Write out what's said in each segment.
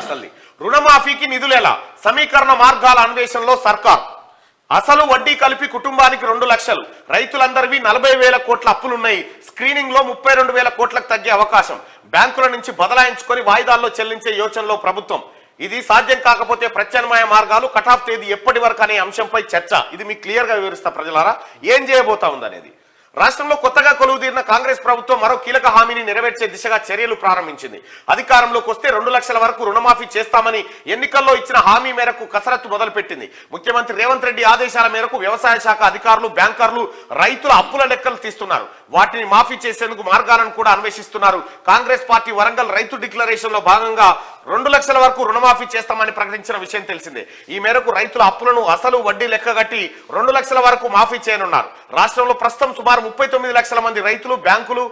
అసలు రుణమాఫీకి నిధులేలా సమీకరణ మార్గాల అన్వేషణలో సర్కార్ అసలు వడ్డీ కలిపి కుటుంబానికి 2 లక్షలు రైతులందరివి 40,000 కోట్ల అప్పులున్నాయి స్క్రీనింగ్ లో 32,000 కోట్లకు తగ్గే అవకాశం బ్యాంకుల నుంచి బదలాయించుకొని వాయిదాల్లో చెల్లించే యోచనలో ప్రభుత్వం ఇది సాధ్యం కాకపోతే ప్రత్యామ్నాయ మార్గాలు కటాఫ్ తేదీ ఎప్పటి వరకు అనే అంశంపై చర్చ ఇది మీకు క్లియర్ గా వివరిస్తా ప్రజలారా ఏం చేయబోతా ఉందనేది రాష్ట్రంలో కొత్తగా కొలువుదీరిన కాంగ్రెస్ ప్రభుత్వం మరో కీలక హామీని నెరవేర్చే దిశగా చర్యలు ప్రారంభించింది అధికారంలోకి వస్తే 2 లక్షల వరకు రుణమాఫీ చేస్తామని ఎన్నికల్లో ఇచ్చిన హామీ మేరకు కసరత్తు మొదలుపెట్టింది ముఖ్యమంత్రి రేవంత్ రెడ్డి ఆదేశాల మేరకు వ్యవసాయ శాఖ అధికారులు బ్యాంకర్లు రైతుల అప్పుల లెక్కలు తీస్తున్నారు వాటిని మాఫీ చేసేందుకు మార్గాలను కూడా అన్వేషిస్తున్నారు కాంగ్రెస్ పార్టీ వరంగల్ రైతు డిక్లరేషన్ లో భాగంగా 2 లక్షల వరకు రుణమాఫీ చేస్తామని ప్రకటించిన విషయం తెలిసిందే ఈ మేరకు రైతుల అప్పులను అసలు వడ్డీ లెక్కగట్టి 2 లక్షల వరకు మాఫీ చేయనున్నారు రాష్ట్రంలో ప్రస్తుతం సుమారు 39 లక్షల మంది రైతులు బ్యాంకులు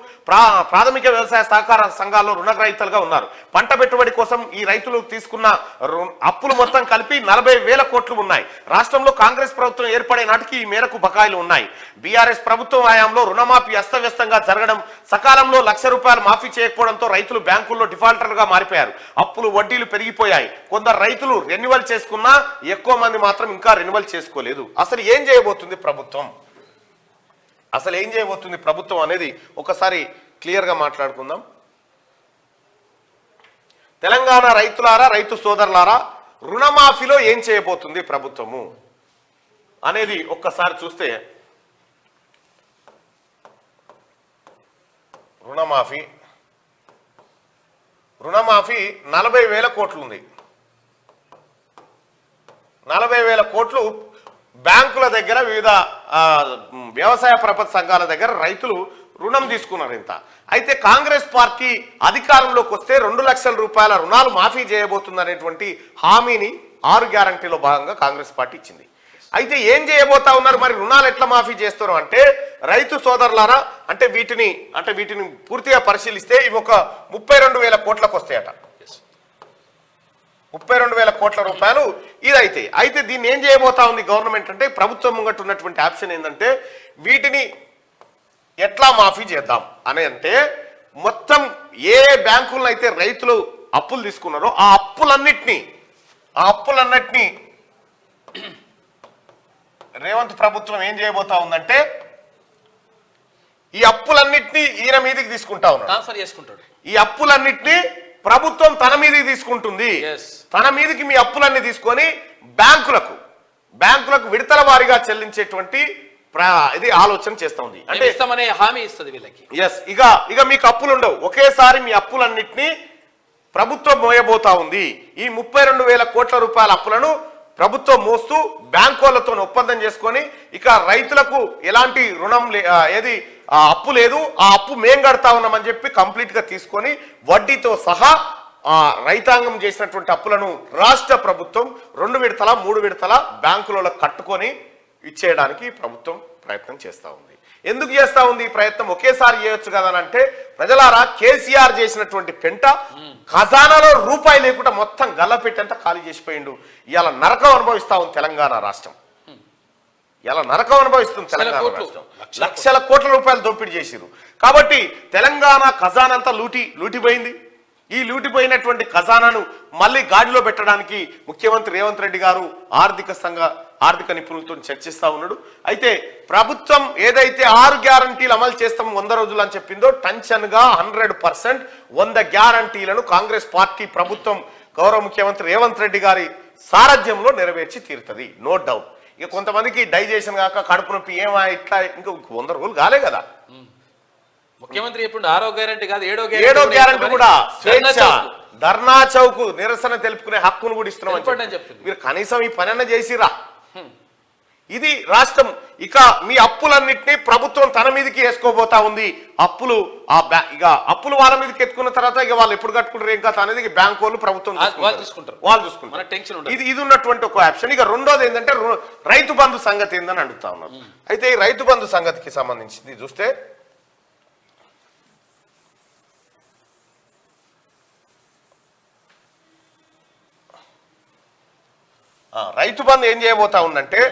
ప్రాథమిక వ్యవసాయ సహకార సంఘాల్లో రుణగ్రహీతలుగా ఉన్నారు పంట పెట్టుబడి కోసం ఈ రైతులు తీసుకున్న అప్పులు మొత్తం కలిపి 40,000 కోట్లు ఉన్నాయి రాష్ట్రంలో కాంగ్రెస్ ప్రభుత్వం ఏర్పడే నాటికి ఈ మేరకు బకాయిలు ఉన్నాయి బీఆర్ఎస్ ప్రభుత్వం హయాంలో రుణమాఫీ అస్తవ్యస్తంగా జరగడం సకాలంలో ₹1,00,000 మాఫీ చేయకపోవడంతో రైతులు బ్యాంకుల్లో డిఫాల్టర్లుగా మారిపోయారు అప్పులు వడ్డీలు పెరిగిపోయాయి కొందరు రైతులు రెన్యువల్ చేసుకున్నా ఎక్కువ మంది మాత్రం ఇంకా రెన్యువల్ చేసుకోలేదు అసలు ఏం చేయబోతుంది ప్రభుత్వం అనేది ఒకసారి క్లియర్ గా మాట్లాడుకుందాం తెలంగాణ రైతులారా రైతు సోదరులారా రుణమాఫీలో ఏం చేయబోతుంది ప్రభుత్వము అనేది ఒక్కసారి చూస్తే రుణమాఫీ 40,000 కోట్లు ఉంది 40,000 కోట్లు బ్యాంకుల దగ్గర వివిధ వ్యవసాయ పరపతి సంఘాల దగ్గర రైతులు రుణం తీసుకున్నారు ఇంత అయితే కాంగ్రెస్ పార్టీ అధికారంలోకి వస్తే 2 లక్షల రూపాయల రుణాలు మాఫీ చేయబోతుందనేటువంటి హామీని 6 గ్యారంటీలో భాగంగా కాంగ్రెస్ పార్టీ ఇచ్చింది అయితే ఏం చేయబోతా ఉన్నారు మరి రుణాలు ఎట్లా మాఫీ చేస్తారు అంటే రైతు సోదరులారా అంటే వీటిని పూర్తిగా పరిశీలిస్తే ఇవి ఒక 32,000 కోట్లకు వస్తాయట 32,000 కోట్ల రూపాయలు ఇదైతే అయితే దీన్ని ఏం చేయబోతా ఉంది గవర్నమెంట్ అంటే ప్రభుత్వం ముంగట ఉన్నటువంటి ఆప్షన్ ఏంటంటే వీటిని ఎట్లా మాఫీ చేద్దాం అని అంటే మొత్తం ఏ బ్యాంకులను అయితే రైతులు అప్పులు తీసుకున్నారో ఆ అప్పులన్నిటినీ రేవంత్ ప్రభుత్వం ఏం చేయబోతా ఉందంటే ఈ అప్పులన్నిటినీ ఈయన మీదకి తీసుకుంటా ఉన్నారు ఈ అప్పులన్నిటినీ ప్రభుత్వం తన మీదకి తీసుకుంటుంది తన మీదకి మీ అప్పులన్నీ తీసుకొని బ్యాంకులకు విడతల వారీగా చెల్లించేటువంటి ఇది ఆలోచన చేస్తా ఉంది అంటే హామీ ఇస్తుంది వీళ్ళకి ఇక మీకు అప్పులు ఉండవు ఒకేసారి మీ అప్పులన్నిటినీ ప్రభుత్వం మోయబోతా ఉంది ఈ 32,000 కోట్ల రూపాయల అప్పులను ప్రభుత్వం మోస్తూ బ్యాంకులతో ఒప్పందం చేసుకొని ఇక రైతులకు ఎలాంటి రుణం అప్పు లేదు ఆ అప్పు మేం కడతా ఉన్నామని చెప్పి కంప్లీట్ గా తీసుకొని వడ్డీతో సహా రైతాంగం చేసినటువంటి అప్పులను రాష్ట్ర ప్రభుత్వం 2 విడతల 3 విడతల బ్యాంకులలో కట్టుకొని ఇచ్చేయడానికి ప్రభుత్వం ప్రయత్నం చేస్తూ ఉంది ఎందుకు చేస్తూ ఉంది ఈ ప్రయత్నం ఒకేసారి చేయొచ్చు కదా అంటే ప్రజలారా కేసీఆర్ చేసినటువంటి పెంట ఖజానాలో రూపాయి లేకుండా మొత్తం గల్లపెట్టంతా ఖాళీ చేసిపోయిండు ఇవాళ నరకం అనుభవిస్తా ఉంది తెలంగాణ రాష్ట్రం ఇలా నరకం అనుభవిస్తుంది తెలంగాణ రాష్ట్రం లక్షల కోట్ల రూపాయలు దోపిడీ చేసిరు కాబట్టి తెలంగాణ ఖజానా అంతా లూటిపోయింది ఈ లూటిపోయినటువంటి ఖజానాను మళ్ళీ గాడిలో పెట్టడానికి ముఖ్యమంత్రి రేవంత్ రెడ్డి గారు ఆర్థిక నిపుణులతో చర్చిస్తా ఉన్నాడు అయితే ప్రభుత్వం ఏదైతే 6 గ్యారంటీలు అమలు చేస్తాం 100 రోజులు అని చెప్పిందో టెన్షన్ గా 100% 100 గ్యారంటీలను కాంగ్రెస్ పార్టీ ప్రభుత్వం గౌరవ ముఖ్యమంత్రి రేవంత్ రెడ్డి గారి సారథ్యంలో నెరవేర్చి తీరుతుంది నో డౌట్ ఇక కొంతమందికి డైజెషన్ కాక కడుపు నొప్పి ఇట్లా ఇంకా 100 రోజులు కాలే కదా ముఖ్యమంత్రి ఇప్పుడు 6వ గ్యారంటీ కాదు 7వ గ్యారంటీ కూడా స్వేచ్ఛ ధర్నా చౌక్ నిరసన తెలుపుకునే హక్కును కూడా ఇస్తున్నాం మీరు కనీసం ఈ పనైనా చేసిరా ఇది రాష్ట్రం ఇక మీ అప్పులన్నింటినీ ప్రభుత్వం తన మీదకి వేసుకోబోతా ఉంది అప్పులు అప్పులు వాళ్ళ మీదకి ఎత్తుకున్న తర్వాత ఇక వాళ్ళు ఎప్పుడు కట్టుకుంటారు ఇంకా అనేది బ్యాంకు వాళ్ళు ప్రభుత్వం వాళ్ళు చూసుకుంటారు ఇది ఉన్నటువంటి ఒక ఆప్షన్ ఇక రెండోది ఏంటంటే రైతు బంధు సంగతి ఏందని అడుగుతా ఉన్నారు అయితే ఈ రైతు బంధు సంగతికి సంబంధించింది చూస్తే రైతు బంధు ఏం చేయబోతా ఉందంటే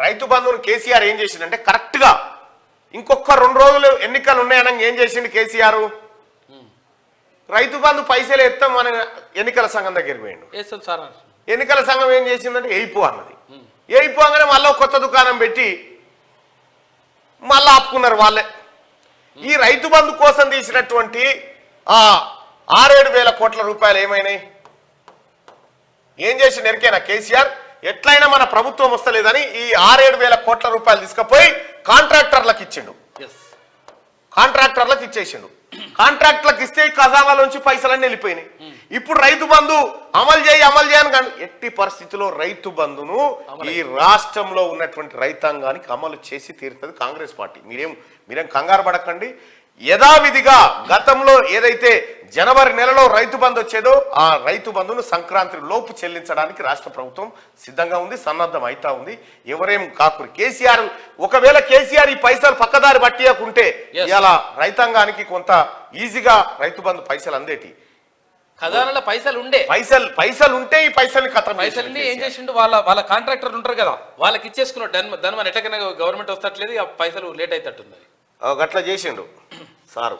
రైతు బంధువును కేసీఆర్ ఏం చేసిందంటే కరెక్ట్ గా ఇంకొక 2 రోజులు ఎన్నికలు ఉన్నాయనగా ఏం చేసిండు కేసీఆర్? రైతు బంధు పైసలు ఎత్తాం మన ఎన్నికల సంఘం దగ్గరికి పోయిండు. వేస్తుంది సార్. ఎన్నికల సంఘం ఏం చేసిందంటే ఎయిపో అన్నది. ఎయిపో అనగానే మళ్ళీ కొత్త దుకాణం పెట్టి మళ్ళీ ఆపుకున్నారు వాళ్ళే. ఈ రైతు బంధు కోసం తీసినటువంటి 6-7 వేల కోట్ల రూపాయలు ఏమైనాయి? ఏం చేసిండు ఎరికేనా కేసీఆర్? ఎట్లయినా మన ప్రభుత్వం వస్తలేదని ఈ 6-7 వేల కోట్ల రూపాయలు తీసుకుపోయి కాంట్రాక్టర్లకు ఇచ్చిండు. కాంట్రాక్టర్లకు ఇచ్చేసిండు. కాంట్రాక్టర్లకు ఇస్తే ఖజానాలోంచి పైసలన్నీ వెళ్ళిపోయినాయి. ఇప్పుడు రైతు బంధు అమలు చేయని కానీ ఎట్టి పరిస్థితిలో రైతు బంధును ఈ రాష్ట్రంలో ఉన్నటువంటి రైతాంగానికి అమలు చేసి తీరుతుంది కాంగ్రెస్ పార్టీ. మీరేం కంగారు పడకండి. యథావిధిగా గతంలో ఏదైతే జనవరి నెలలో రైతు బంధు వచ్చేదో ఆ రైతు బంధును సంక్రాంతి లోపు చెల్లించడానికి రాష్ట్ర ప్రభుత్వం సిద్ధంగా ఉంది, సన్నద్ధం అవుతా ఉంది. ఎవరేం కాకురి కేసీఆర్, ఒకవేళ కేసీఆర్ ఈ పైసలు పక్కదారి పట్టియకుంటే ఇలా రైతాంగానికి కొంత ఈజీగా రైతు బంధు పైసలు అందేటి. ఖజానాలో పైసలు ఉండే పైసలు ఉంటే ఈ పైసల్ని పైసల్ని ఏం చేసిండు? వాళ్ళ కాంట్రాక్టర్లు ఉంటారు కదా, వాళ్ళకి ఇచ్చేసుకున్నాడు. ధనమని ఎట్టకైనా గవర్నమెంట్ వస్తట్లేదు, ఆ పైసలు లేట్ అవుతట్టుంది. గట్లా చేసిండు సారు.